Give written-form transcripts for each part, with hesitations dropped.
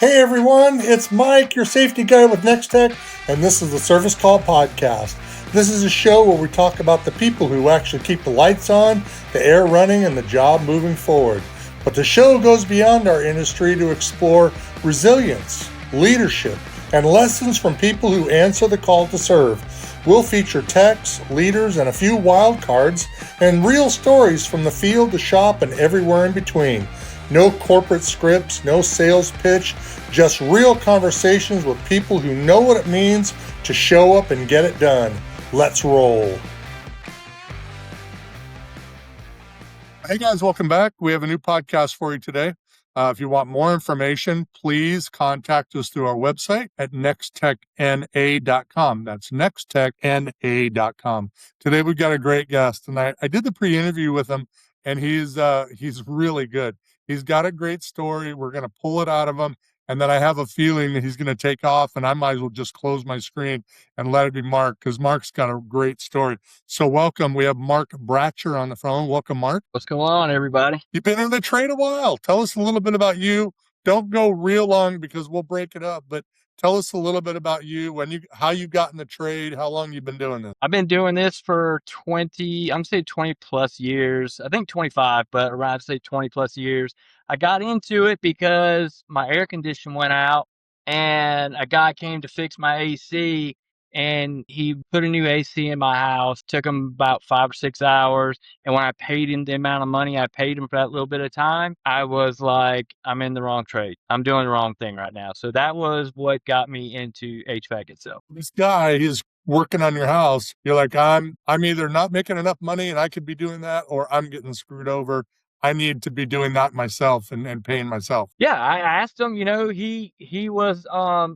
Hey everyone, it's Mike, your safety guy with Nextech, and this is the Service Call Podcast. This is a show where we talk about the people who actually keep the lights on, the air running, and the job moving forward. But the show goes beyond our industry to explore resilience, leadership, and lessons from people who answer the call to serve. We'll feature techs, leaders, and a few wild cards, and real stories from the field, the shop, and everywhere in between. No corporate scripts, no sales pitch, just real conversations with people who know what it means to show up and get it done. Let's roll. Hey guys, welcome back. We have a new podcast for you today. If you want more information, please contact us through our website at nextechna.com. That's nextechna.com. Today we've got a great guest, and I did the pre-interview with him, and he's really good. He's got a great story. We're going to pull it out of him. And then I have a feeling that he's going to take off, and I might as well just close my screen and let it be Mark, because Mark's got a great story. So welcome. We have Mark Bratcher on the phone. Welcome, Mark. What's going on, everybody? You've been in the trade a while. Tell us a little bit about you. Don't go real long because we'll break it up, but tell us a little bit about you, how you got in the trade, how long you've been doing this. I've been doing this for 20 plus years. I think 25, but around, I'd say 20 plus years. I got into it because my air conditioner went out and a guy came to fix my AC, and he put a new AC in my house. Took him about 5 or 6 hours. And when I paid him the amount of money I paid him for that little bit of time, I was like, I'm in the wrong trade. I'm doing the wrong thing right now. So that was what got me into HVAC itself. This guy is working on your house. You're like, I'm either not making enough money and I could be doing that, or I'm getting screwed over. I need to be doing that myself and paying myself. Yeah, I asked him, he was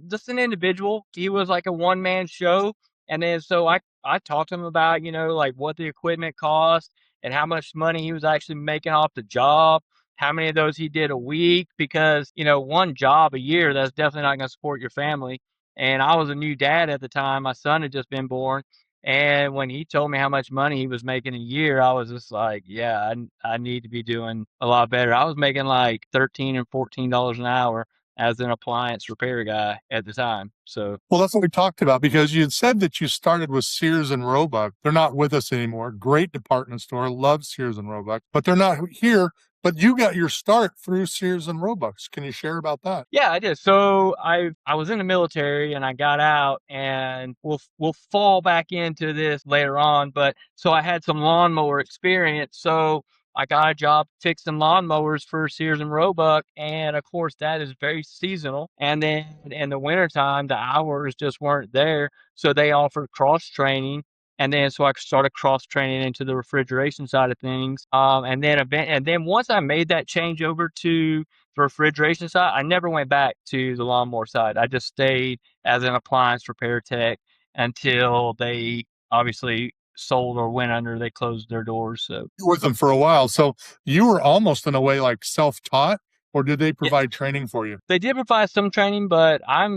just an individual. He was like a one-man show. And then so I talked to him about, like what the equipment cost and how much money he was actually making off the job, how many of those he did a week, because, one job a year, that's definitely not going to support your family. And I was a new dad at the time. My son had just been born. And when he told me how much money he was making a year, I was just like, yeah, I need to be doing a lot better. I was making like $13 and $14 an hour as an appliance repair guy at the time. So, well, that's what we talked about, because you had said that you started with Sears and Roebuck. They're not with us anymore. Great department store. Love Sears and Roebuck, but they're not here. But you got your start through Sears and Roebucks. Can you share about that? Yeah, I did. So I was in the military and I got out, and we'll fall back into this later on. But so I had some lawnmower experience. So I got a job fixing lawnmowers for Sears and Roebuck, and of course that is very seasonal. And then in the wintertime, the hours just weren't there, so they offered cross training. And then so I started cross training into the refrigeration side of things. And then once I made that change over to the refrigeration side, I never went back to the lawnmower side. I just stayed as an appliance repair tech until they obviously sold or went under. They closed their doors. So You were with them for a while. So you were almost in a way like self-taught, or did they yeah, provide training for you? they did provide some training, but I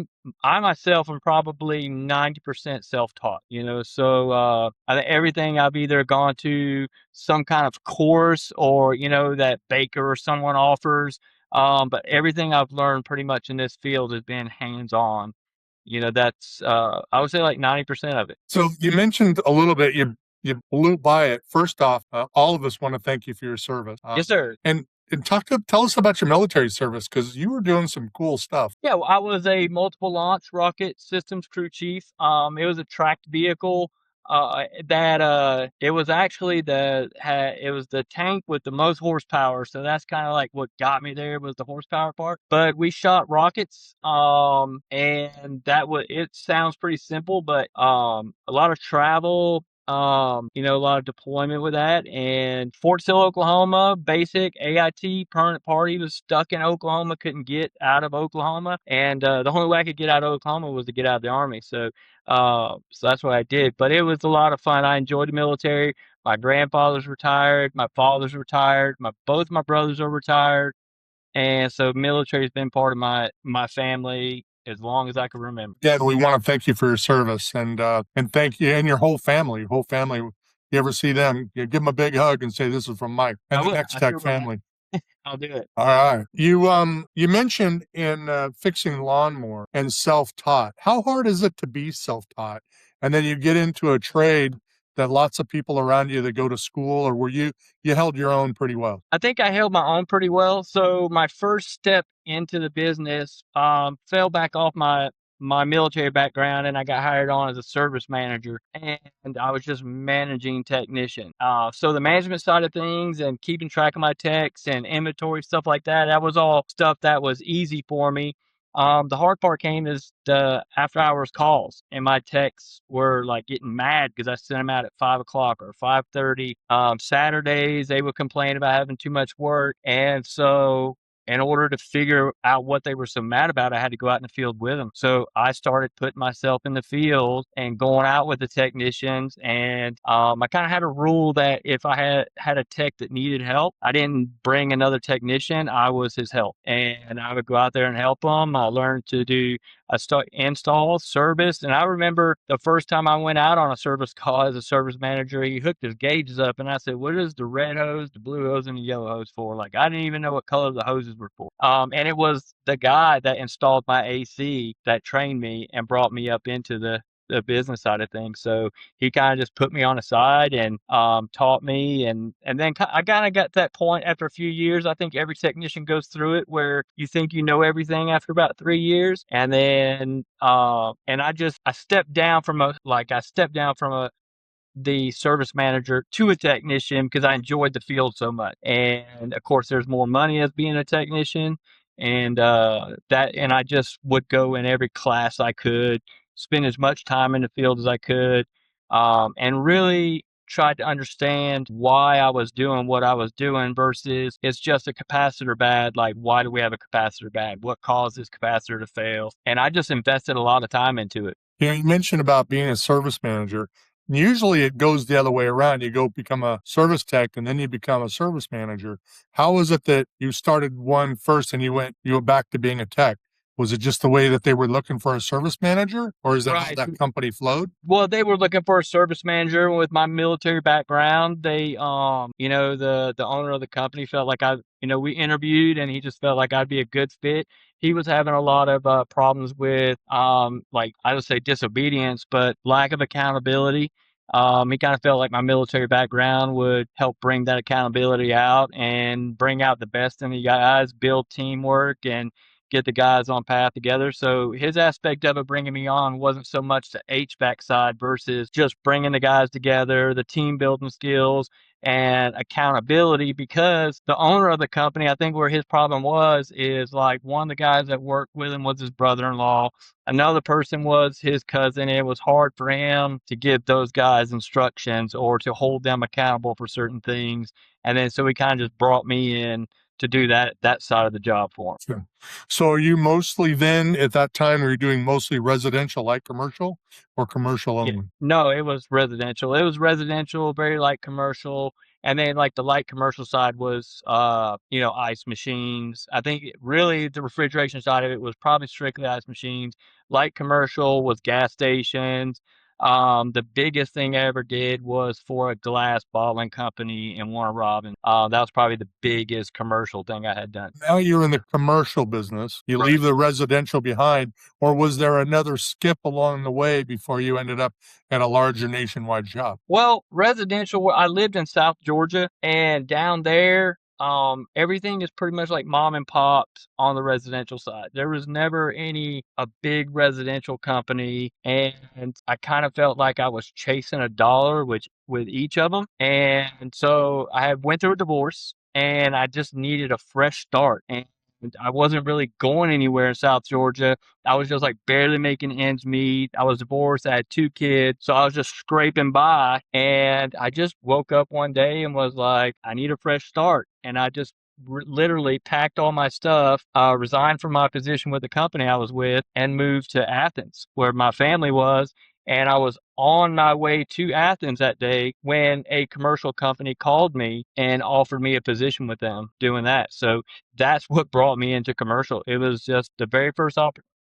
myself am probably 90% self-taught, so I think everything I've either gone to some kind of course or, that Baker or someone offers. But everything I've learned pretty much in this field has been hands-on. That's I would say like 90% of it. So you mentioned a little bit, you blew by it. First off, all of us want to thank you for your service. Yes, sir. And tell us about your military service, because you were doing some cool stuff. Yeah, well, I was a multiple launch rocket systems crew chief. It was a tracked vehicle. That it was actually it was the tank with the most horsepower. So that's kind of like what got me there, was the horsepower part. But we shot rockets. And it sounds pretty simple, but a lot of travel. A lot of deployment with that. And Fort Sill, Oklahoma, basic AIT permanent party, was stuck in Oklahoma, couldn't get out of Oklahoma. And the only way I could get out of Oklahoma was to get out of the Army. So that's what I did. But it was a lot of fun. I enjoyed the military. My grandfather's retired. My father's retired. Both my brothers are retired. And so military has been part of my family as long as I can remember. Yeah, we want to thank you for your service, and thank you and your whole family. You ever see them, you give them a big hug and say, this is from Mike and the Nextech family. I'll do it. All right. You mentioned in fixing lawnmower and self-taught. How hard is it to be self-taught? And then you get into a trade that lots of people around you that go to school, or were you held your own pretty well? I think I held my own pretty well. So my first step into the business fell back off my military background, and I got hired on as a service manager, and I was just managing technician. So the management side of things and keeping track of my techs and inventory stuff like that, that was all stuff that was easy for me. The hard part came is the after hours calls, and my techs were like getting mad because I sent them out at 5 o'clock or 5:30. Saturdays they would complain about having too much work, and so in order to figure out what they were so mad about, I had to go out in the field with them. So I started putting myself in the field and going out with the technicians. And I kind of had a rule that if I had a tech that needed help, I didn't bring another technician. I was his help, and I would go out there and help them. I learned to do install, service. And I remember the first time I went out on a service call as a service manager, he hooked his gauges up, and I said, "What is the red hose, the blue hose, and the yellow hose for?" Like I didn't even know what color the hoses were for. And it was the guy that installed my AC that trained me and brought me up into the business side of things. So he kind of just put me on the side and taught me, and then I kind of got to that point after a few years. I think every technician goes through it where you think you know everything after about 3 years, and then and I stepped down from a the service manager to a technician because I enjoyed the field so much. And of course, there's more money as being a technician, and and I just would go in every class I could, spend as much time in the field as I could, and really tried to understand why I was doing what I was doing versus it's just a capacitor bad. Like, why do we have a capacitor bad? What caused this capacitor to fail? And I just invested a lot of time into it. You mentioned about being a service manager. Usually it goes the other way around. You go become a service tech and then you become a service manager. How is it that you started one first and you went back to being a tech? Was it just the way that they were looking for a service manager, or is that how Right. that company flowed? Well, they were looking for a service manager with my military background. They, the owner of the company felt like we interviewed, and he just felt like I'd be a good fit. He was having a lot of problems with, like I would say disobedience, but lack of accountability. He kind of felt like my military background would help bring that accountability out and bring out the best in the guys, build teamwork, and get the guys on path together. So his aspect of it bringing me on wasn't so much the HVAC side versus just bringing the guys together, the team building skills and accountability, because the owner of the company, I think where his problem was is like one of the guys that worked with him was his brother-in-law. Another person was his cousin. It was hard for him to give those guys instructions or to hold them accountable for certain things. And then so he kind of just brought me in to do that side of the job for him. Sure. So are you mostly then at that time, were you doing mostly residential, light commercial, or commercial Yeah. only? No, it was residential. It was residential, very light commercial. And then like the light commercial side was ice machines. I think really the refrigeration side of it was probably strictly ice machines. Light commercial was gas stations. The biggest thing I ever did was for a glass bottling company in Warner Robins. That was probably the biggest commercial thing I had done. Now you're in the commercial business. You Right. leave the residential behind, or was there another skip along the way before you ended up at a larger nationwide job? Well, residential, I lived in South Georgia, and down there, everything is pretty much like mom and pops on the residential side. There was never a big residential company, and I kind of felt like I was chasing a dollar with each of them. And so I had went through a divorce, and I just needed a fresh start. And I wasn't really going anywhere in South Georgia. I was just like barely making ends meet. I was divorced. I had 2 kids. So I was just scraping by. And I just woke up one day and was like, I need a fresh start. And I just literally packed all my stuff, resigned from my position with the company I was with, and moved to Athens, where my family was. And I was on my way to Athens that day when a commercial company called me and offered me a position with them doing that. So that's what brought me into commercial. It was just the very first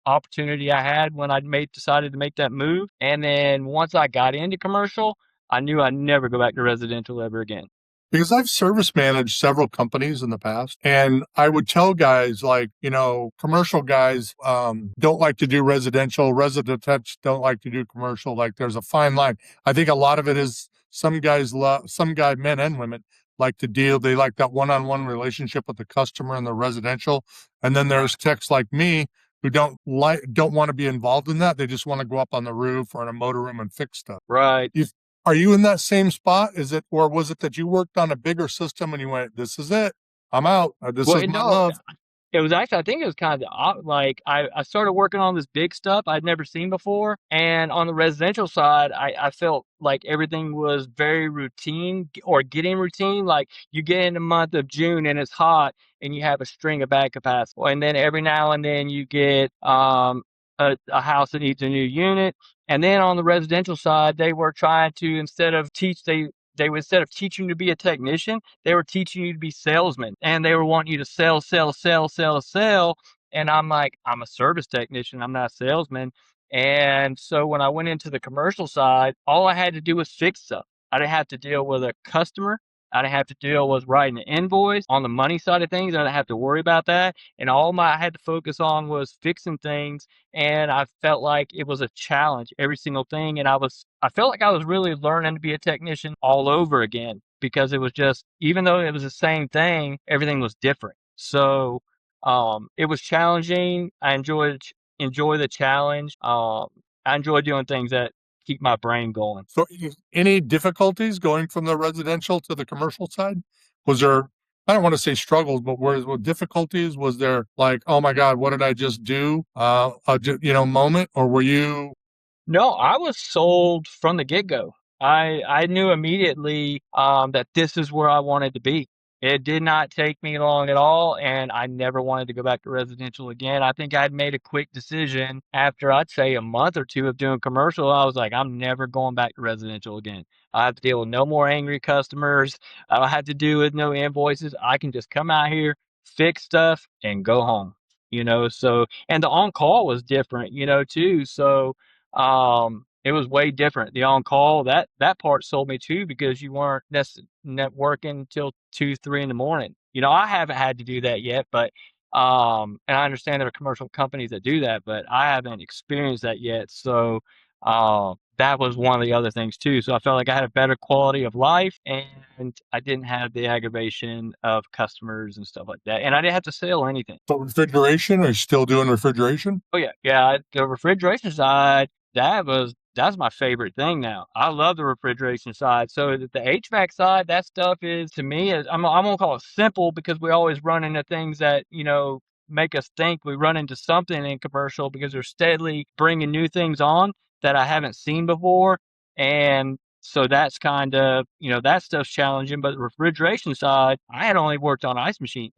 opportunity I had when I decided to make that move. And then once I got into commercial, I knew I'd never go back to residential ever again. Because I've service managed several companies in the past, and I would tell guys like, commercial guys don't like to do residential, residential don't like to do commercial. Like there's a fine line. I think a lot of it is some guys love, men and women like to deal. They like that one-on-one relationship with the customer in the residential. And then there's techs like me who don't want to be involved in that. They just want to go up on the roof or in a motor room and fix stuff. Right. Are you in that same spot? Or was it that you worked on a bigger system and you went, this is it, I'm out. This Well, is my no, love. it was actually, I think it was kind of like I started working on this big stuff I'd never seen before. And on the residential side, I felt like everything was very routine or getting routine. Like you get in the month of June and it's hot and you have a string of bad capacity. And then every now and then you get a house that needs a new unit. And then on the residential side, they were trying to, they were, instead of teaching you to be a technician, they were teaching you to be salesmen, and they were wanting you to sell, sell, sell, sell, sell. And I'm like, I'm a service technician. I'm not a salesman. And so when I went into the commercial side, all I had to do was fix stuff. I didn't have to deal with a customer. I didn't have to deal with writing an invoice on the money side of things. I didn't have to worry about that. And I had to focus on was fixing things. And I felt like it was a challenge, every single thing. And I felt like I was really learning to be a technician all over again, because it was just, even though it was the same thing, everything was different. So it was challenging. I enjoy the challenge. I enjoy doing things that keep my brain going. So any difficulties going from the residential to the commercial side? Was there, I don't want to say struggles, but were difficulties? Was there like, oh my God, what did I just do? Moment, or were you? No, I was sold from the get-go. I knew immediately that this is where I wanted to be. It did not take me long at all, and I never wanted to go back to residential again. I think I'd made a quick decision after, I'd say, a month or two of doing commercial. I was like, I'm never going back to residential again. I have to deal with no more angry customers. I don't have to do with no invoices. I can just come out here, fix stuff, and go home. So, and the on-call was different, too. So it was way different. The on call, that part sold me too, because you weren't working until 2, 3 in the morning. I haven't had to do that yet, but and I understand there are commercial companies that do that, but I haven't experienced that yet. So that was one of the other things too. So I felt like I had a better quality of life, and I didn't have the aggravation of customers and stuff like that. And I didn't have to sell anything. So refrigeration, are you still doing refrigeration? Oh yeah. The refrigeration side, that's my favorite thing now. I love the refrigeration side. So the HVAC side, that stuff is, to me, I'm gonna call it simple, because we always run into things that make us think. We run into something in commercial because they're steadily bringing new things on that I haven't seen before, and so that's kind of, that stuff's challenging. But the refrigeration side, I had only worked on ice machine,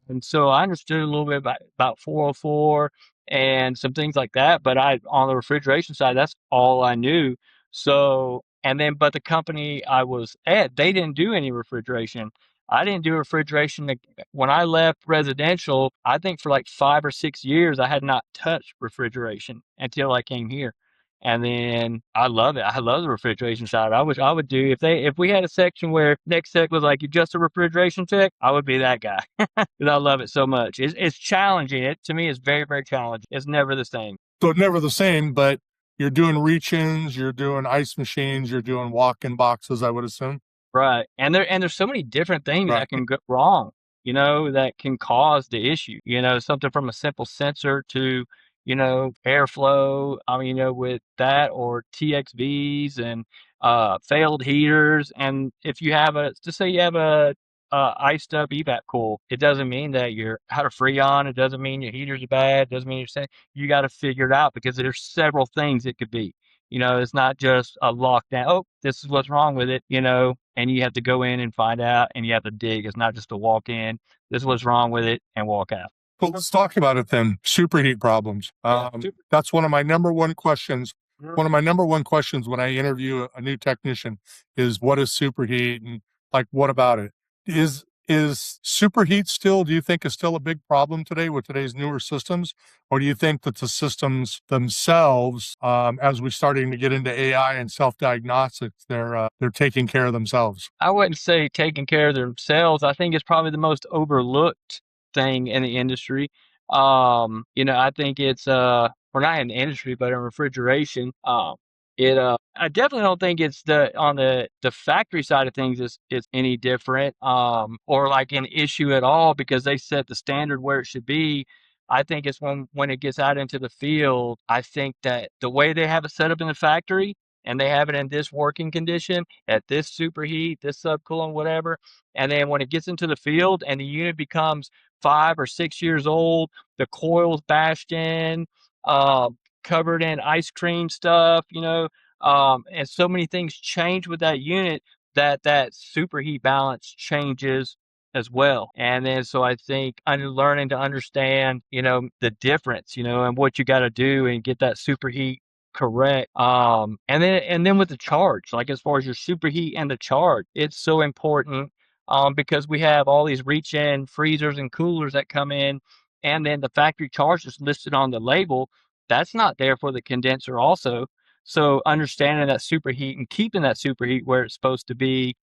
and so I understood a little bit about 404 and some things like that. But on the refrigeration side, that's all I knew. So, but the company I was at, they didn't do any refrigeration. I didn't do refrigeration when I left residential. I think for like 5 or 6 years, I had not touched refrigeration until I came here. And then I love it. I love the refrigeration side. I wish I would do, if we had a section where Nextech was like, you're just a refrigeration tech, I would be that guy. Because I love it so much. It's challenging. It, to me, is very, very challenging. It's never the same. So never the same, but you're doing reach-ins, you're doing ice machines, you're doing walk-in boxes, I would assume. Right. And there's so many different things that can go wrong, that can cause the issue. Something from a simple sensor to, airflow, with that, or TXVs and failed heaters. And if you have just say you have a iced up evap coil, it doesn't mean that you're out of freon. It doesn't mean your heaters are bad. It doesn't mean you're saying, you got to figure it out, because there's several things it could be. It's not just a lockdown. Oh, this is what's wrong with it, and you have to go in and find out, and you have to dig. It's not just a walk in. This is what's wrong with it, and walk out. Well, let's talk about it then. Superheat problems. That's one of my number one questions. One of my number one questions when I interview a new technician is, what is superheat, and like, what about it? Is Is superheat still, do you think, is still a big problem today with today's newer systems? Or do you think that the systems themselves, as we're starting to get into AI and self-diagnostics, they're taking care of themselves? I wouldn't say taking care of themselves. I think it's probably the most overlooked thing in the industry. I think it's we're not in the industry, but in refrigeration. I definitely don't think it's the on the factory side of things is any different, or like an issue at all because they set the standard where it should be. I think it's when it gets out into the field. I think that the way they have it set up in the factory and they have it in this working condition at this superheat, this subcoolant, whatever. And then when it gets into the field and the unit becomes 5 or 6 years old, the coil's bashed in, uh, covered in ice cream stuff, and so many things change with that unit that superheat balance changes as well. And then so I think learning to understand, the difference, and what you got to do and get that superheat correct. And then with the charge, like as far as your superheat and the charge, it's so important because we have all these reach-in freezers and coolers that come in, and then the factory charge is listed on the label. That's not there for the condenser also. So understanding that superheat and keeping that superheat where it's supposed to be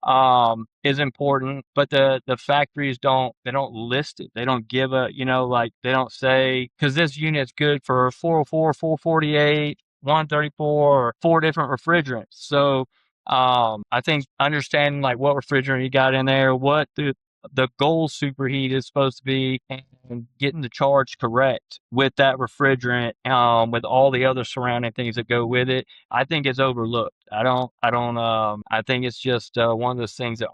is important. But the factories don't list it. They don't give a like they don't say because this unit's good for 404, 448, 134, or four different refrigerants. So I think understanding like what refrigerant you got in there, what the goal superheat is supposed to be, and getting the charge correct with that refrigerant, with all the other surrounding things that go with it, I think it's overlooked. I think it's just one of those things that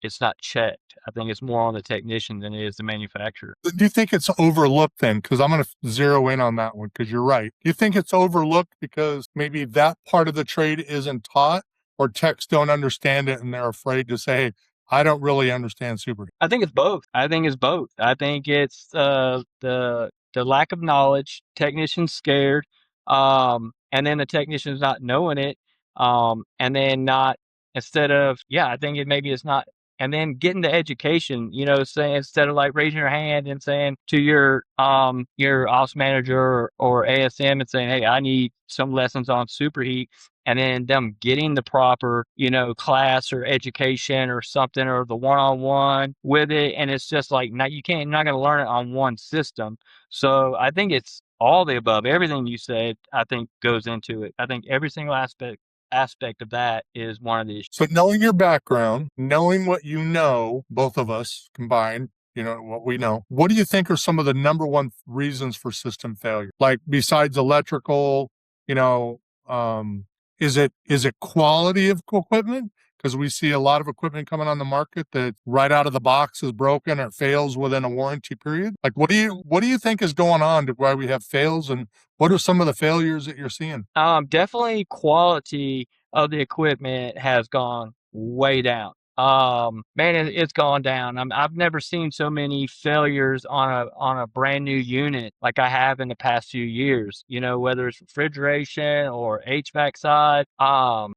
it's not checked. I think it's more on the technician than it is the manufacturer. Do you think it's overlooked then? Because I'm going to zero in on that one because you're right. Do you think it's overlooked because maybe that part of the trade isn't taught or techs don't understand it and they're afraid to say, I don't really understand superheat? I think it's both. I think it's both. I think it's the lack of knowledge, technicians scared, and then the technicians not knowing it, and then not instead of I think maybe it's not, and then getting the education, saying instead of like raising your hand and saying to your ops manager or ASM and saying, hey, I need some lessons on superheat, and then them getting the proper, class or education or something or the one-on-one with it. And it's just like, you're not going to learn it on one system. So I think it's all the above. Everything you said, I think goes into it. I think every single aspect of that is one of the issues. So knowing your background, knowing what you know, both of us combined, what we know, what do you think are some of the number one reasons for system failure? Like besides electrical, is it quality of equipment? Because we see a lot of equipment coming on the market that right out of the box is broken or fails within a warranty period. Like, what do you think is going on to why we have fails, and what are some of the failures that you're seeing? Definitely quality of the equipment has gone way down. Man, it's gone down. I've never seen so many failures on a brand new unit like I have in the past few years. Whether it's refrigeration or HVAC side,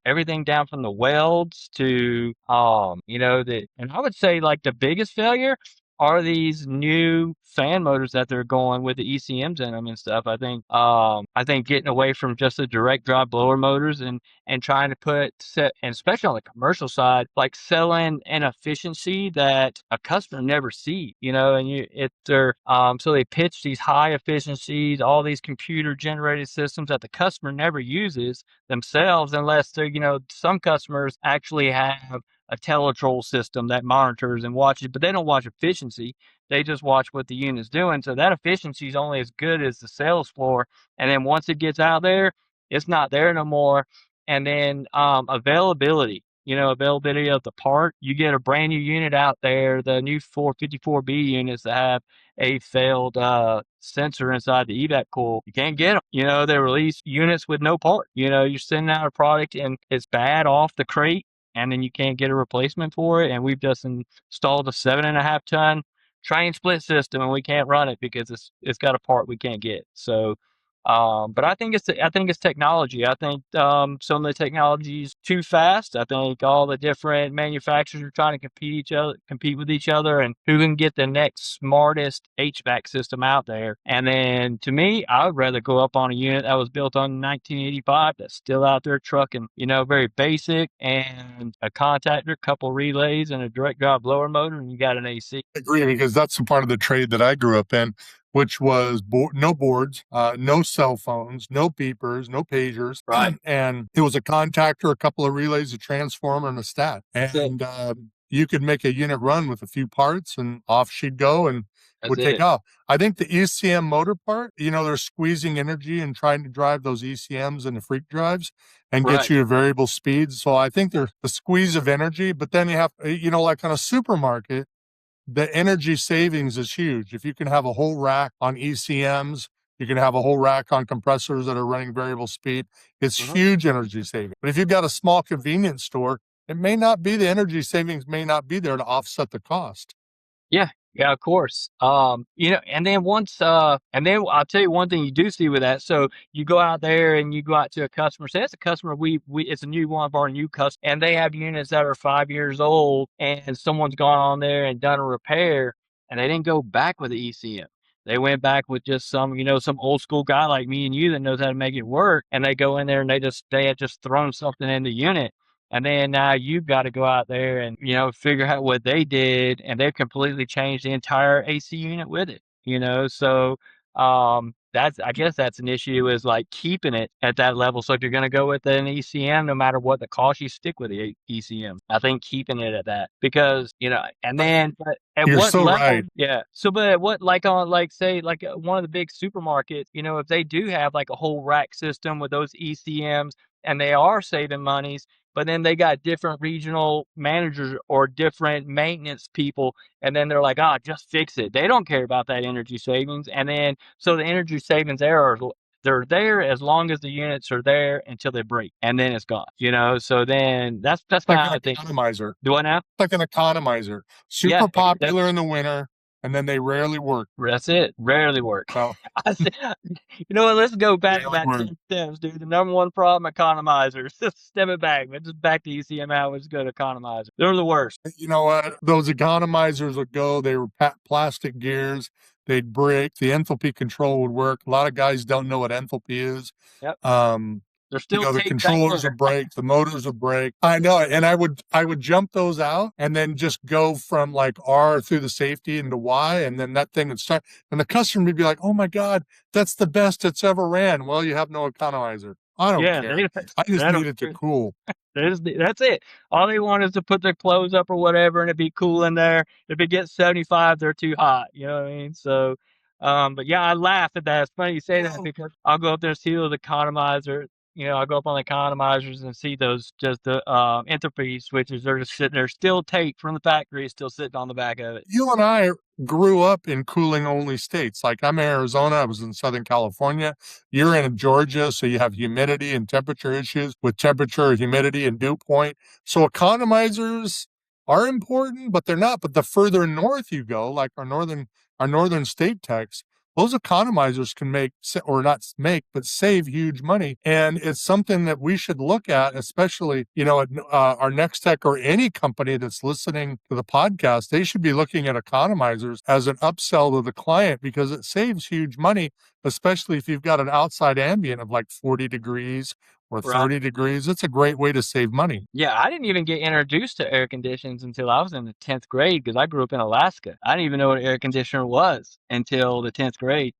everything down from the welds to and I would say like the biggest failure are these new fan motors that they're going with the ECMs in them and stuff. I think getting away from just the direct drive blower motors and trying to and especially on the commercial side, like selling an efficiency that a customer never sees, and so they pitch these high efficiencies, all these computer generated systems that the customer never uses themselves unless some customers actually have a teletrol system that monitors and watches, but they don't watch efficiency. They just watch what the unit's doing. So that efficiency is only as good as the sales floor. And then once it gets out there, it's not there no more. And then availability of the part. You get a brand new unit out there, the new 454B units that have a failed sensor inside the evac coil. You can't get them. They release units with no part. You're sending out a product and it's bad off the crate, and then you can't get a replacement for it. And we've just installed a 7.5 ton train split system, and we can't run it because it's got a part we can't get. So But I think it's technology. I think some of the technology is too fast. I think all the different manufacturers are trying to compete with each other, and who can get the next smartest HVAC system out there. And then to me, I would rather go up on a unit that was built on 1985 that's still out there trucking. You know, very basic, and a contactor, couple relays, and a direct drive blower motor, and you got an AC. I agree, because that's the part of the trade that I grew up in, which was no boards, no cell phones, no beepers, no pagers. Right. And it was a contactor, a couple of relays, a transformer, and a stat. That's it. And you could make a unit run with a few parts, and off she'd go and That's would take it. off. I think the ECM motor part, they're squeezing energy and trying to drive those ECMs and the freak drives and get Right. you to variable speeds. So I think there's the squeeze of energy, but then you have, like on a supermarket, the energy savings is huge. If you can have a whole rack on ECMs, you can have a whole rack on compressors that are running variable speed. It's Mhm. huge energy saving. But if you've got a small convenience store, it may not be, the energy savings may not be there to offset the cost. Yeah, yeah, of course. You know, and then I'll tell you one thing you do see with that. So you go out there and you go out to a customer. Say it's a customer it's a new one of our new customers, and they have units that are 5 years old, and someone's gone on there and done a repair, and they didn't go back with the ECM. They went back with just some old school guy like me and you that knows how to make it work, and they go in there and they had just thrown something in the unit, and then now you've got to go out there and, figure out what they did, and they've completely changed the entire AC unit with it, So, I guess that's an issue, is like keeping it at that level. So if you're going to go with an ECM, no matter what the cost, you stick with the ECM. I think keeping it at that, because, and then, but at You're what so level? right. Yeah. So, but at what, like on, like say, like one of the big supermarkets, if they do have like a whole rack system with those ECMs, and they are saving monies, but then they got different regional managers or different maintenance people, and then they're like, "Ah, just fix it." They don't care about that energy savings, and then so the energy savings there they're there as long as the units are there until they break, and then it's gone. So then that's Like kind an of thing. economizer. Do I now? Like an economizer. Yeah, Super popular in the winter, and then they rarely work. that's it. Rarely work. So I said, you know what? Let's go back rarely about work. 10 steps, dude. The number one problem, economizers. Just step it back. Let's just back to ECM out. Let's go to economizers. They're the worst. You know what? Those economizers would go, they were plastic gears, they'd break, the enthalpy control would work. A lot of guys don't know what enthalpy is. Yep. Um, They're still the taped back controllers there. would break, the motors would break. I know it. And I would jump those out and then just go from like R through the safety into Y, and then that thing would start. And the customer would be like, "Oh my God, that's the best it's ever ran." Well, you have no economizer. I don't Yeah, care. they I just they need don't it to care. cool. That's it. All they want is to put their clothes up or whatever, and it'd be cool in there. If it gets 75, they're too hot. You know what I mean? So, but yeah, I laugh at that. It's funny you say that, Well, because I'll go up there and see those economizers. I'll go up on the economizers and see those, just the entropy switches. They're just sitting there, still taped from the factory, still sitting on the back of it. you and I grew up in cooling only states. Like I'm in Arizona, I was in Southern California. You're in Georgia, so you have humidity and temperature issues with temperature, humidity, and dew point. So economizers are important, but they're not. But the further north you go, like our northern state techs, those economizers can make, or not make, but save huge money. And it's something that we should look at, especially, at our Nextech, or any company that's listening to the podcast. They should be looking at economizers as an upsell to the client, because it saves huge money, especially if you've got an outside ambient of like 40 degrees or Right. 30 degrees. It's a great way to save money. Yeah, I didn't even get introduced to air conditions until I was in the 10th grade, because I grew up in Alaska. I didn't even know what an air conditioner was until the 10th grade.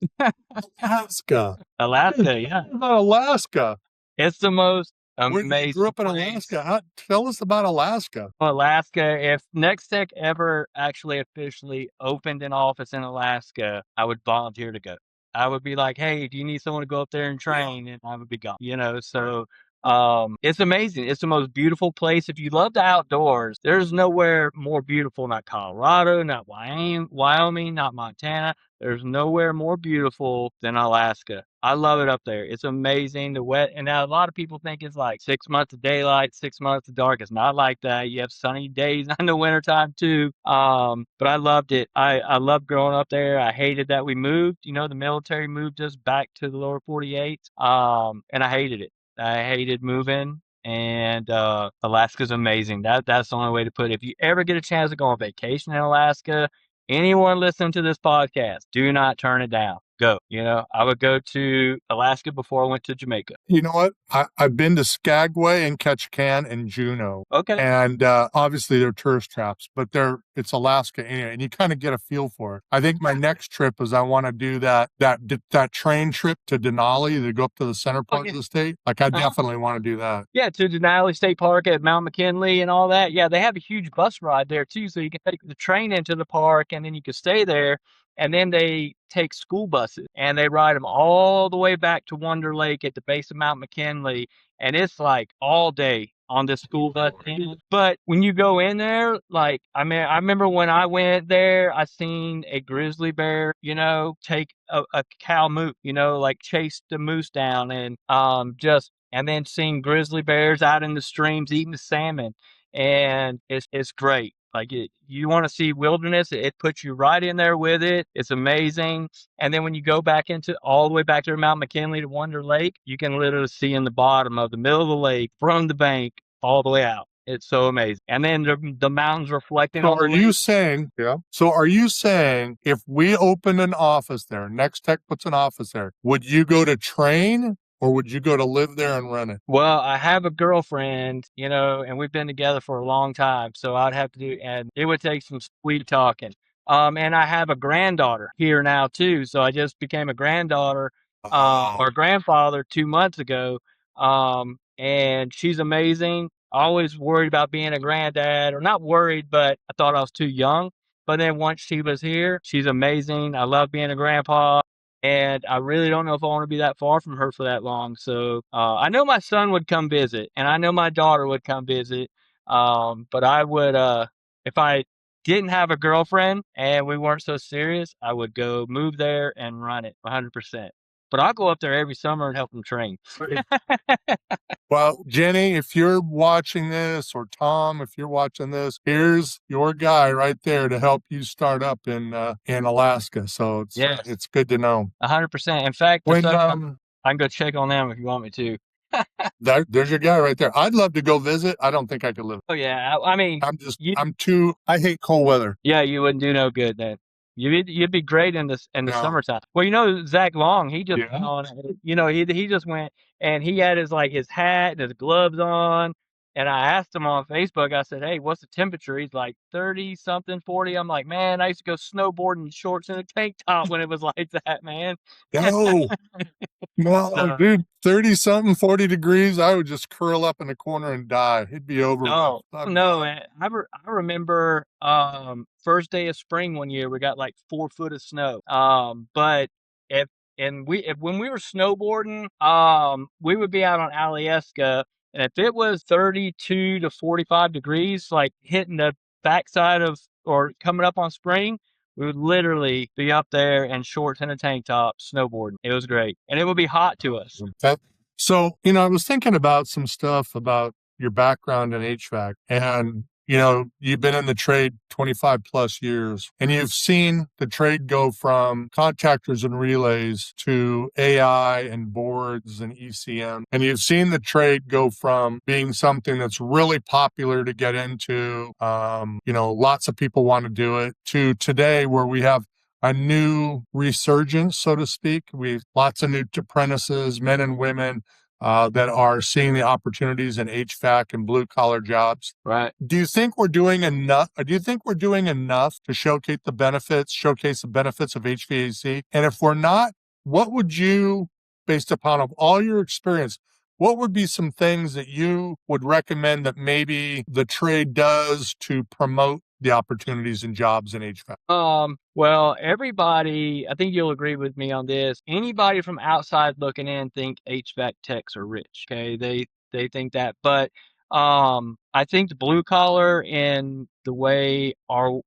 Alaska. Alaska, yeah. About Alaska. It's the most You grew amazing up in place. Alaska. Tell us about Alaska. Alaska, if Nextech ever actually officially opened an office in Alaska, I would volunteer to go. I would be like, "Hey, do you need someone to go up there and train?" And I would be gone. So It's amazing. It's the most beautiful place. If you love the outdoors, there's nowhere more beautiful, not Colorado, not Wyoming, not Montana. There's nowhere more beautiful than Alaska. I love it up there. It's amazing. The wet, and now a lot of people think it's like 6 months of daylight, 6 months of dark. It's not like that. You have sunny days in the wintertime too. But I loved it. I loved growing up there. I hated that we moved. The military moved us back to the lower 48. And I hated it. I hated moving, and Alaska's amazing. That's the only way to put it. If you ever get a chance to go on vacation in Alaska, anyone listening to this podcast, do not turn it down. Go. I would go to Alaska before I went to Jamaica. You know what? I've been to Skagway and Ketchikan and Juneau. Okay. And obviously they're tourist traps, but it's Alaska anyway, and you kind of get a feel for it. I think my next trip is I want to do that train trip to Denali to go up to the center part of the state. Like I definitely want to do that. Yeah, to Denali State Park at Mount McKinley and all that. Yeah, they have a huge bus ride there too, so you can take the train into the park and then you can stay there. And then they take school buses and they ride them all the way back to Wonder Lake at the base of Mount McKinley. And it's like all day on this school bus. But when you go in there, I remember when I went there, I seen a grizzly bear, take a cow moose, chase the moose down, and and then seeing grizzly bears out in the streams eating the salmon. And it's great. You want to see wilderness, it puts you right in there with it. It's amazing. And then when you go back all the way back to Mount McKinley to Wonder Lake, you can literally see in the bottom of the middle of the lake from the bank all the way out. It's so amazing. And then the mountains reflecting on the lake. So are you saying if we opened an office there, Nextech puts an office there, would you go to train? Or would you go to live there and run it? Well, I have a girlfriend, and we've been together for a long time. So I'd have to and it would take some sweet talking. And I have a granddaughter here now too. So I just became a granddaughter, or grandfather 2 months ago. And she's amazing. Always worried about being a granddad, or not worried, but I thought I was too young. But then once she was here, she's amazing. I love being a grandpa. And I really don't know if I want to be that far from her for that long. So I know my son would come visit, and I know my daughter would come visit. But I would, if I didn't have a girlfriend and we weren't so serious, I would go move there and run it 100%. But I'll go up there every summer and help them train. Well, Jenny, if you're watching this, or Tom, if you're watching this, here's your guy right there to help you start up in Alaska. So it's good to know. 100%. In fact, I can go check on them if you want me to. There's your guy right there. I'd love to go visit. I don't think I could live. Oh yeah, I mean, I hate cold weather. Yeah, you wouldn't do no good then. You'd be great in the summertime. Well, Zach Long, he just went on, he just went, and he had his hat and his gloves on. And I asked him on Facebook, I said, "Hey, what's the temperature?" He's like 30 something, 40. I'm like, "Man, I used to go snowboarding in shorts and a tank top when it was like that, man." No, dude, 30 something, 40 degrees, I would just curl up in a corner and die. It'd be over. No, I remember first day of spring one year we got like 4 foot of snow. But when we were snowboarding, we would be out on Alyeska, and if it was 32 to 45 degrees, like hitting the backside of or coming up on spring, we would literally be up there in shorts and a tank top snowboarding. It was great. And it would be hot to us. So, I was thinking about some stuff about your background in HVAC, and you've been in the trade 25 plus years, and you've seen the trade go from contactors and relays to AI and boards and ECM. And you've seen the trade go from being something that's really popular to get into, lots of people want to do it, to today where we have a new resurgence, so to speak. We've lots of new apprentices, men and women, that are seeing the opportunities in HVAC and blue collar jobs. Right. Do you think we're doing enough? Do you think we're doing enough to showcase the benefits of HVAC? And if we're not, what would you, based upon of all your experience, what would be some things that you would recommend that maybe the trade does to promote the opportunities and jobs in HVAC? Well, everybody, I think you'll agree with me on this. Anybody from outside looking in think HVAC techs are rich. Okay. they think that. But I think the blue collar and the way our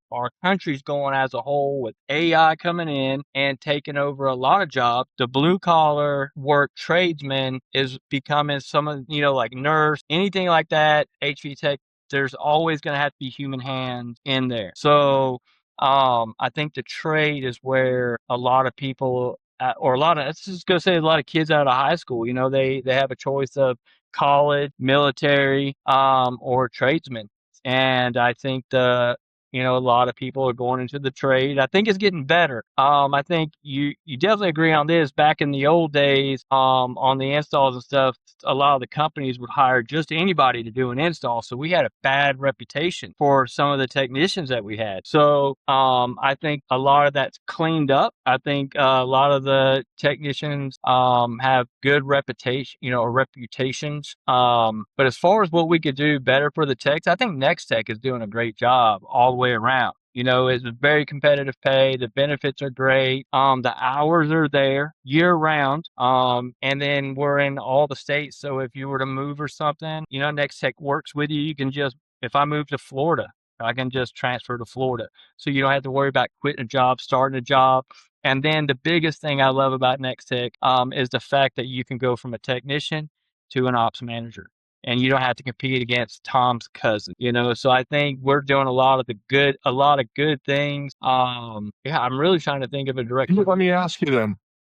country's going as a whole with AI coming in and taking over a lot of jobs, the blue collar work tradesman is becoming some of, like nurse, anything like that, HV tech. There's always going to have to be human hands in there. So I think the trade is where a lot of people, or a lot of, let's just go say a lot of kids out of high school, they have a choice of college, military, or tradesmen. And I think a lot of people are going into the trade. I think it's getting better. I think you definitely agree on this. Back in the old days, on the installs and stuff, a lot of the companies would hire just anybody to do an install. So we had a bad reputation for some of the technicians that we had. So I think a lot of that's cleaned up. I think a lot of the technicians have good reputation, or reputations. But as far as what we could do better for the techs, I think Nextech is doing a great job all the way around. It's a very competitive pay. The benefits are great. The hours are there year round. And then we're in all the states. So if you were to move or something, Nextech works with you. You can just, if I move to Florida, I can just transfer to Florida. So you don't have to worry about quitting a job, starting a job. And then the biggest thing I love about Nextech is the fact that you can go from a technician to an ops manager, and you don't have to compete against Tom's cousin. So I think we're doing a lot of good things. Yeah, I'm really trying to think of a direction. Let me ask you then.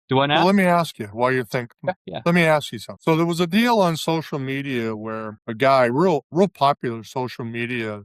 Do I know? Well, let me ask you while you're thinking. Yeah. Let me ask you something. So there was a deal on social media where a guy, real popular social media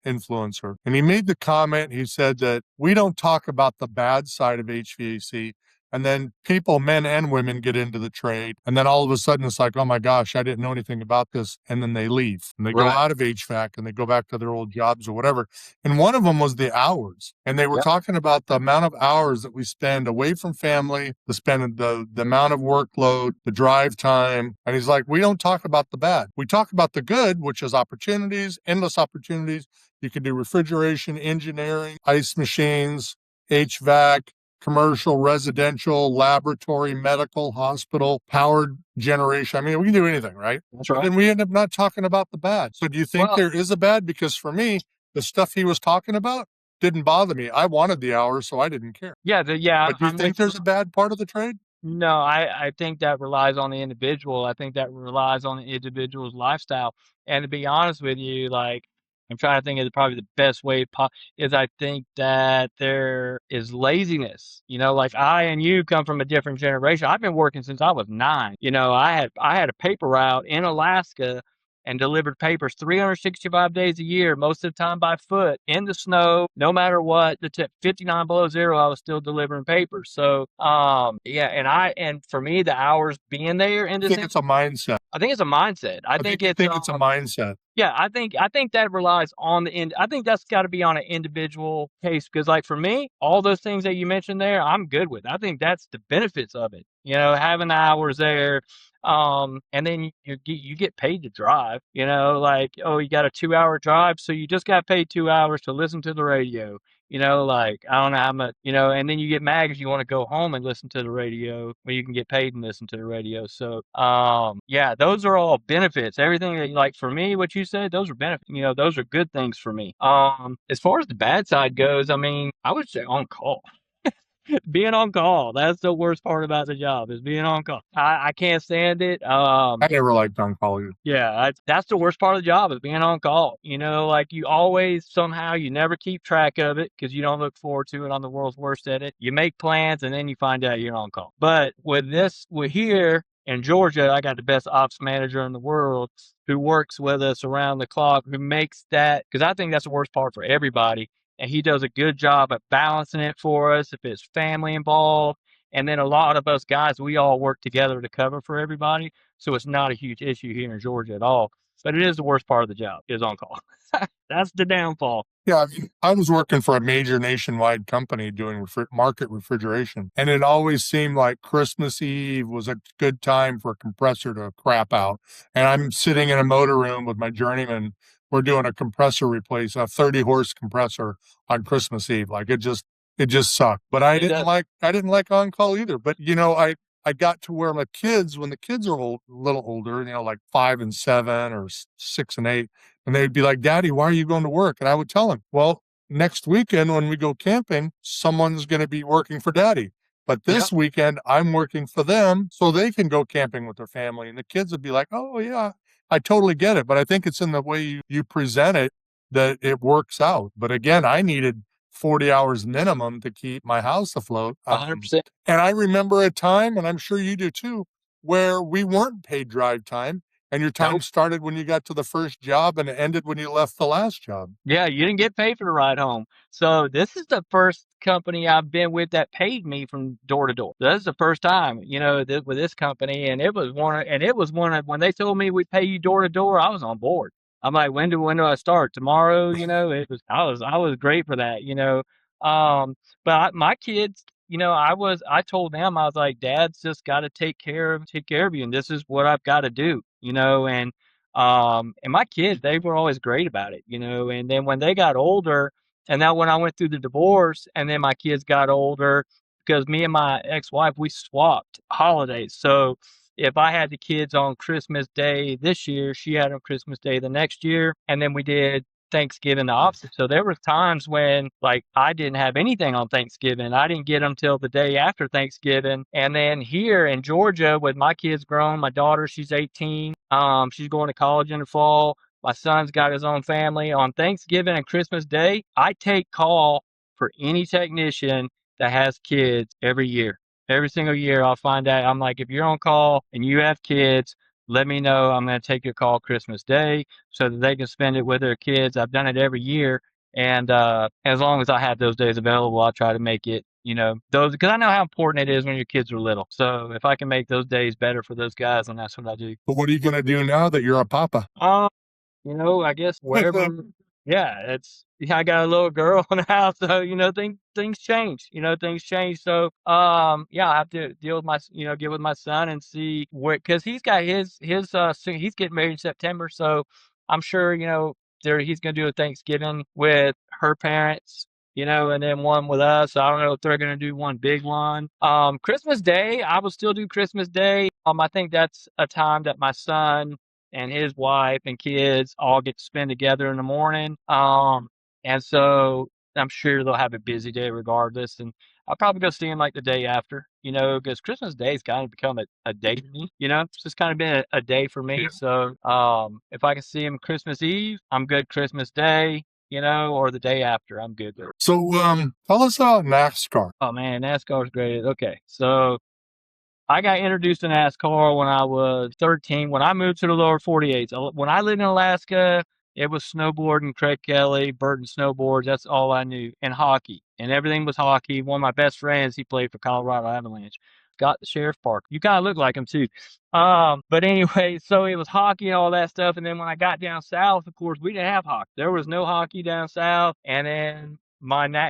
influencer, and he made the comment. He said that we don't talk about the bad side of HVAC. And then people, men and women, get into the trade. And then all of a sudden it's like, oh my gosh, I didn't know anything about this. And then they leave and they go out of HVAC and they go back to their old jobs or whatever. And one of them was the hours. And they were talking about the amount of hours that we spend away from family, the amount of workload, the drive time. And he's like, we don't talk about the bad. We talk about the good, which is opportunities, endless opportunities. You can do refrigeration, engineering, ice machines, HVAC, commercial, residential, laboratory, medical, hospital, powered generation. I mean, we can do anything, right? That's right. But then we end up not talking about the bad. So do you think there is a bad? Because for me, the stuff he was talking about didn't bother me. I wanted the hours, so I didn't care. Yeah. But do you think there's a bad part of the trade? No, I think that relies on the individual. I think that relies on the individual's lifestyle. And to be honest with you, like, I'm trying to think of probably the best way is I think that there is laziness. Like I and you come from a different generation. I've been working since I was 9. I had a paper route in Alaska and delivered papers 365 days a year, most of the time by foot, in the snow, no matter what. 59 below zero, I was still delivering papers. So, yeah, and for me, the hours being there in this, I think it's a mindset. I think it's a mindset. I think it's a mindset. Yeah, I think that relies on the end. I think that's got to be on an individual case, because, like, for me, all those things that you mentioned there, I'm good with. I think that's the benefits of it. Having the hours there, and then you get paid to drive. Like, oh, you got a 2-hour drive, so you just got paid 2 hours to listen to the radio. Like, I don't know how much, and then you get mad because you want to go home and listen to the radio when you can get paid and listen to the radio. So, yeah, those are all benefits. Everything that, like, for me, what you said, those are benefits. Those are good things for me. As far as the bad side goes, I mean, I would say on call. Being on call, that's the worst part about the job, is being on call. I can't stand it. I never liked on call either. Yeah, that's the worst part of the job, is being on call. Like, you always, somehow, you never keep track of it because you don't look forward to it. On the world's worst at it. You make plans and then you find out you're on call. But we're here in Georgia, I got the best ops manager in the world who works with us around the clock, who makes that, because I think that's the worst part for everybody. And he does a good job at balancing it for us if it's family involved. And then a lot of us guys, we all work together to cover for everybody. So it's not a huge issue here in Georgia at all. But it is the worst part of the job, is on call. That's the downfall. Yeah, I was working for a major nationwide company doing market refrigeration, and it always seemed like Christmas Eve was a good time for a compressor to crap out. And I'm sitting in a motor room with my journeyman. We're doing a compressor replace, a 30-horse compressor on Christmas Eve. Like, it just sucked. But I didn't like on call either. But I got to where my kids, when the kids are a little older, like 5 and 7 or 6 and 8, and they'd be like, Daddy, why are you going to work? And I would tell them, well, next weekend when we go camping, someone's going to be working for Daddy. But this weekend, I'm working for them so they can go camping with their family. And the kids would be like, oh, yeah, I totally get it. But I think it's in the way you present it that it works out. But again, I needed 40 hours minimum to keep my house afloat. 100%. And I remember a time, and I'm sure you do too, where we weren't paid drive time, and your time Nope. started when you got to the first job and it ended when you left the last job. Yeah, you didn't get paid for the ride home. So this is the first company I've been with that paid me from door to door. This is the first time, with this company, and it was one of when they told me we pay you door to door, I was on board. I'm like, when do I start? Tomorrow, I was great for that, my kids, I told them I was like, Dad's just got to take care of you, and this is what I've got to do, and my kids, they were always great about it, and then when they got older, and now when I went through the divorce and then my kids got older, because me and my ex-wife, we swapped holidays. So if I had the kids on Christmas Day this year, she had on Christmas Day the next year, and then we did Thanksgiving the opposite. So there were times when like I didn't have anything on Thanksgiving. I didn't get them till the day after Thanksgiving. And then here in Georgia, with my kids grown, my daughter, she's 18. She's going to college in the fall. My son's got his own family. On Thanksgiving and Christmas Day, I take call for any technician that has kids every year. Every single year, I'll find out. I'm like, if you're on call and you have kids, let me know. I'm going to take your call Christmas Day so that they can spend it with their kids. I've done it every year. And as long as I have those days available, I'll try to make it, those, because I know how important it is when your kids are little. So if I can make those days better for those guys, then that's what I do. But what are you going to do now that you're a papa? I guess wherever. Yeah, I got a little girl in the house, so things change. Things change. So yeah, I have to deal with get with my son and see where, because he's got he's getting married in September, so I'm sure he's gonna do a Thanksgiving with her parents. And then one with us. I don't know if they're gonna do one big one. Christmas Day, I will still do Christmas Day. I think that's a time that my son and his wife and kids all get to spend together in the morning. And so I'm sure they'll have a busy day regardless. And I'll probably go see him like the day after, because Christmas Day's kind of become a day to me, It's just kind of been a day for me. Yeah. So if I can see him Christmas Eve, I'm good. Christmas Day, or the day after, I'm good. So tell us about NASCAR. Oh man, NASCAR's great. Okay, so I got introduced to NASCAR when I was 13, when I moved to the lower 48. So when I lived in Alaska, it was snowboarding, Craig Kelly, Burton Snowboards. That's all I knew. And hockey. And everything was hockey. One of my best friends, he played for Colorado Avalanche. Got the Sheriff Park. You kind of look like him too. But anyway, so it was hockey and all that stuff. And then when I got down south, of course, we didn't have hockey. There was no hockey down south. And then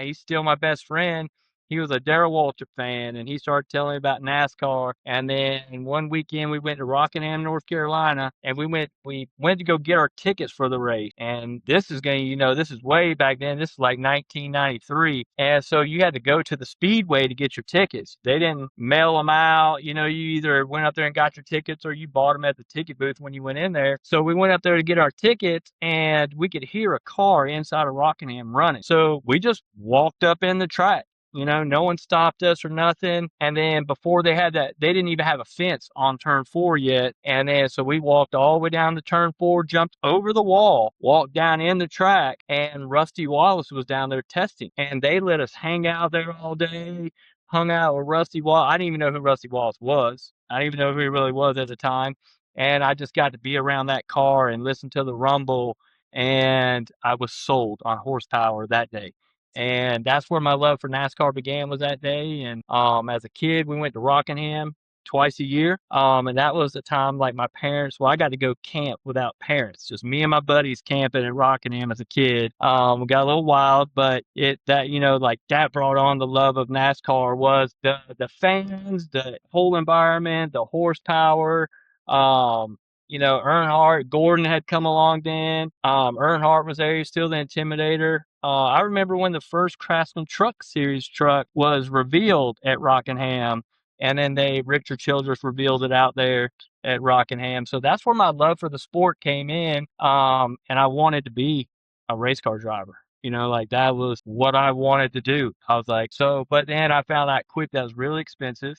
he's still my best friend. He was a Darrell Waltrip fan, and he started telling me about NASCAR. And then one weekend we went to Rockingham, North Carolina, and we went to go get our tickets for the race. And this is this is way back then. This is like 1993, and so you had to go to the speedway to get your tickets. They didn't mail them out. You either went up there and got your tickets, or you bought them at the ticket booth when you went in there. So we went up there to get our tickets, and we could hear a car inside of Rockingham running. So we just walked up in the track. No one stopped us or nothing. And then before they had that, they didn't even have a fence on turn 4 yet. And then so we walked all the way down to turn 4, jumped over the wall, walked down in the track, and Rusty Wallace was down there testing. And they let us hang out there all day, hung out with Rusty Wallace. I didn't even know who Rusty Wallace was. I didn't even know who he really was at the time. And I just got to be around that car and listen to the rumble. And I was sold on horsepower that day. And that's where my love for NASCAR began, was that day. And as a kid, we went to Rockingham twice a year. And that was the time like my parents, well, I got to go camp without parents, just me and my buddies camping in Rockingham as a kid. We got a little wild, but that brought on the love of NASCAR, was the fans, the whole environment, the horsepower. Earnhardt, Gordon had come along then. Earnhardt was there, still the Intimidator. I remember when the first Craftsman Truck Series truck was revealed at Rockingham, And then Richard Childress revealed it out there at Rockingham. So that's where my love for the sport came in. And I wanted to be a race car driver. Like that was what I wanted to do. I was like, but then I found out quick that was really expensive.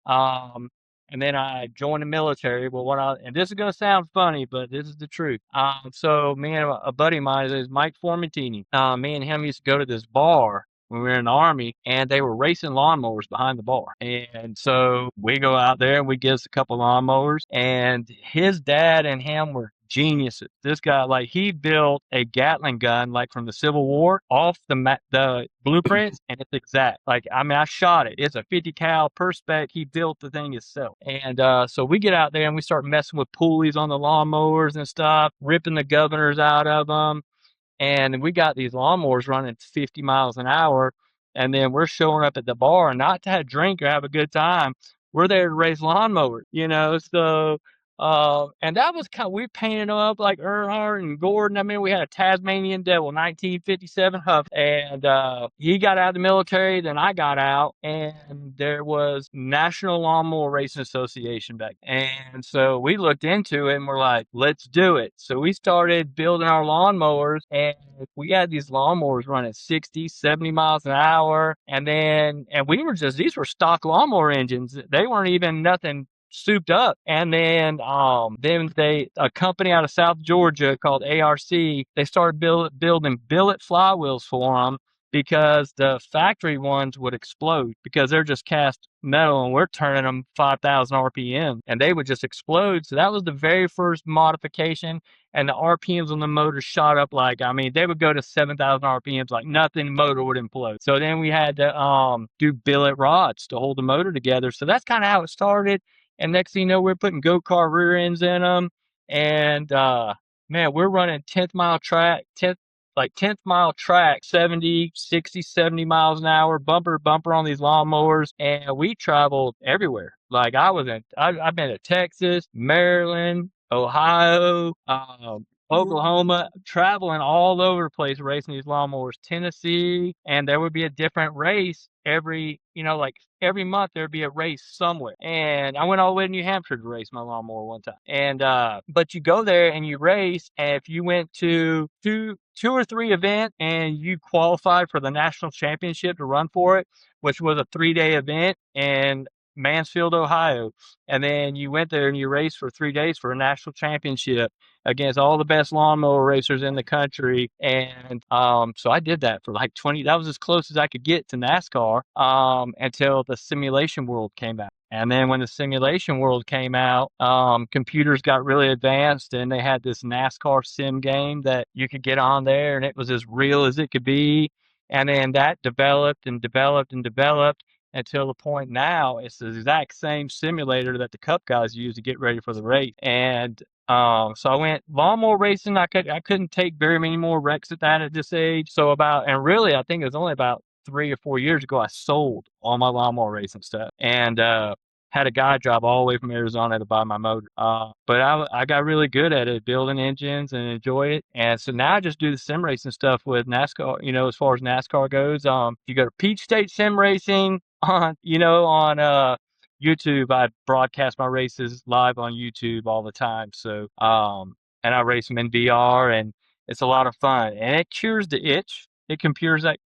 And then I joined the military. Well, and this is going to sound funny, but this is the truth. So me and a buddy of mine, his name is Mike Formentini. Me and him used to go to this bar when we were in the Army, and they were racing lawnmowers behind the bar. And so we go out there and we get us a couple lawnmowers, and his dad and him were geniuses. This guy, like, he built a Gatling gun, like from the Civil War, off the blueprints, and it's exact. Like, I mean, I shot it. It's a 50 cal Perspex. He built the thing himself. And so we get out there and we start messing with pulleys on the lawnmowers and stuff, ripping the governors out of them. And we got these lawnmowers running 50 miles an hour. And then we're showing up at the bar not to have a drink or have a good time. We're there to race lawnmowers, So, and that was we painted them up like Earnhardt and Gordon. I mean, we had a Tasmanian Devil, 1957 Huff. And he got out of the military, then I got out. And there was National Lawnmower Racing Association back then. And so we looked into it and we're like, let's do it. So we started building our lawnmowers, and we had these lawnmowers running 60, 70 miles an hour. And these were stock lawnmower engines. They weren't even nothing souped up. And then a company out of South Georgia called ARC, they started building billet flywheels for them, because the factory ones would explode because they're just cast metal and we're turning them 5,000 RPM and they would just explode. So that was the very first modification, and the RPMs on the motor shot up they would go to 7,000 RPMs like nothing, the motor would implode. So then we had to do billet rods to hold the motor together. So that's kind of how it started. And next thing you know, we're putting go-kart rear ends in them. And man, we're running 10th mile track, 10th mile track, 70, 60, 70 miles an hour, bumper to bumper on these lawnmowers. And we traveled everywhere. Like I've been to Texas, Maryland, Ohio, Oklahoma, traveling all over the place racing these lawnmowers, Tennessee, and there would be a different race every month there'd be a race somewhere. And I went all the way to New Hampshire to race my lawnmower one time. And but you go there and you race, and if you went to two or three events and you qualified for the national championship to run for it, which was a 3-day event in Mansfield, Ohio, and then you went there and you raced for 3 days for a national championship against all the best lawnmower racers in the country. And so I did that for like 20. That was as close as I could get to NASCAR until the simulation world came out. And then when the simulation world came out, computers got really advanced, and they had this NASCAR sim game that you could get on there, and it was as real as it could be. And then that developed and developed and developed until the point now it's the exact same simulator that the Cup guys use to get ready for the race. And so I went lawnmower racing. I couldn't take very many more wrecks at this age. So and really I think it was only about 3 or 4 years ago I sold all my lawnmower racing stuff, and had a guy drive all the way from Arizona to buy my motor. But I got really good at it, building engines, and enjoy it. And so now I just do the sim racing stuff with NASCAR. As far as NASCAR goes, you go to Peach State Sim Racing on YouTube. I broadcast my races live on YouTube all the time. So and I race them in VR, and it's a lot of fun, and it cures the itch. It cures that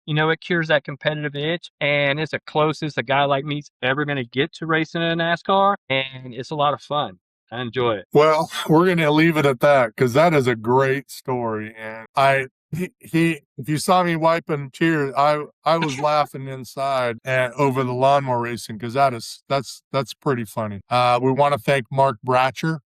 competitive itch, and it's the closest a guy like me's ever going to get to racing in a NASCAR, and it's a lot of fun. I enjoy it. Well, we're going to leave it at that, because that is a great story. And if you saw me wiping tears, I was laughing inside over the lawnmower racing, because that's pretty funny. We want to thank Mark Bratcher.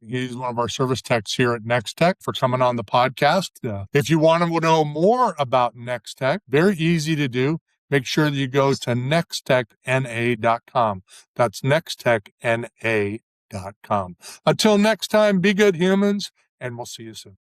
He's one of our service techs here at Nextech, for coming on the podcast. If you want to know more about Nextech, very easy to do. Make sure that you go to nextechna.com. That's nextechna.com. Until next time, be good humans, and we'll see you soon.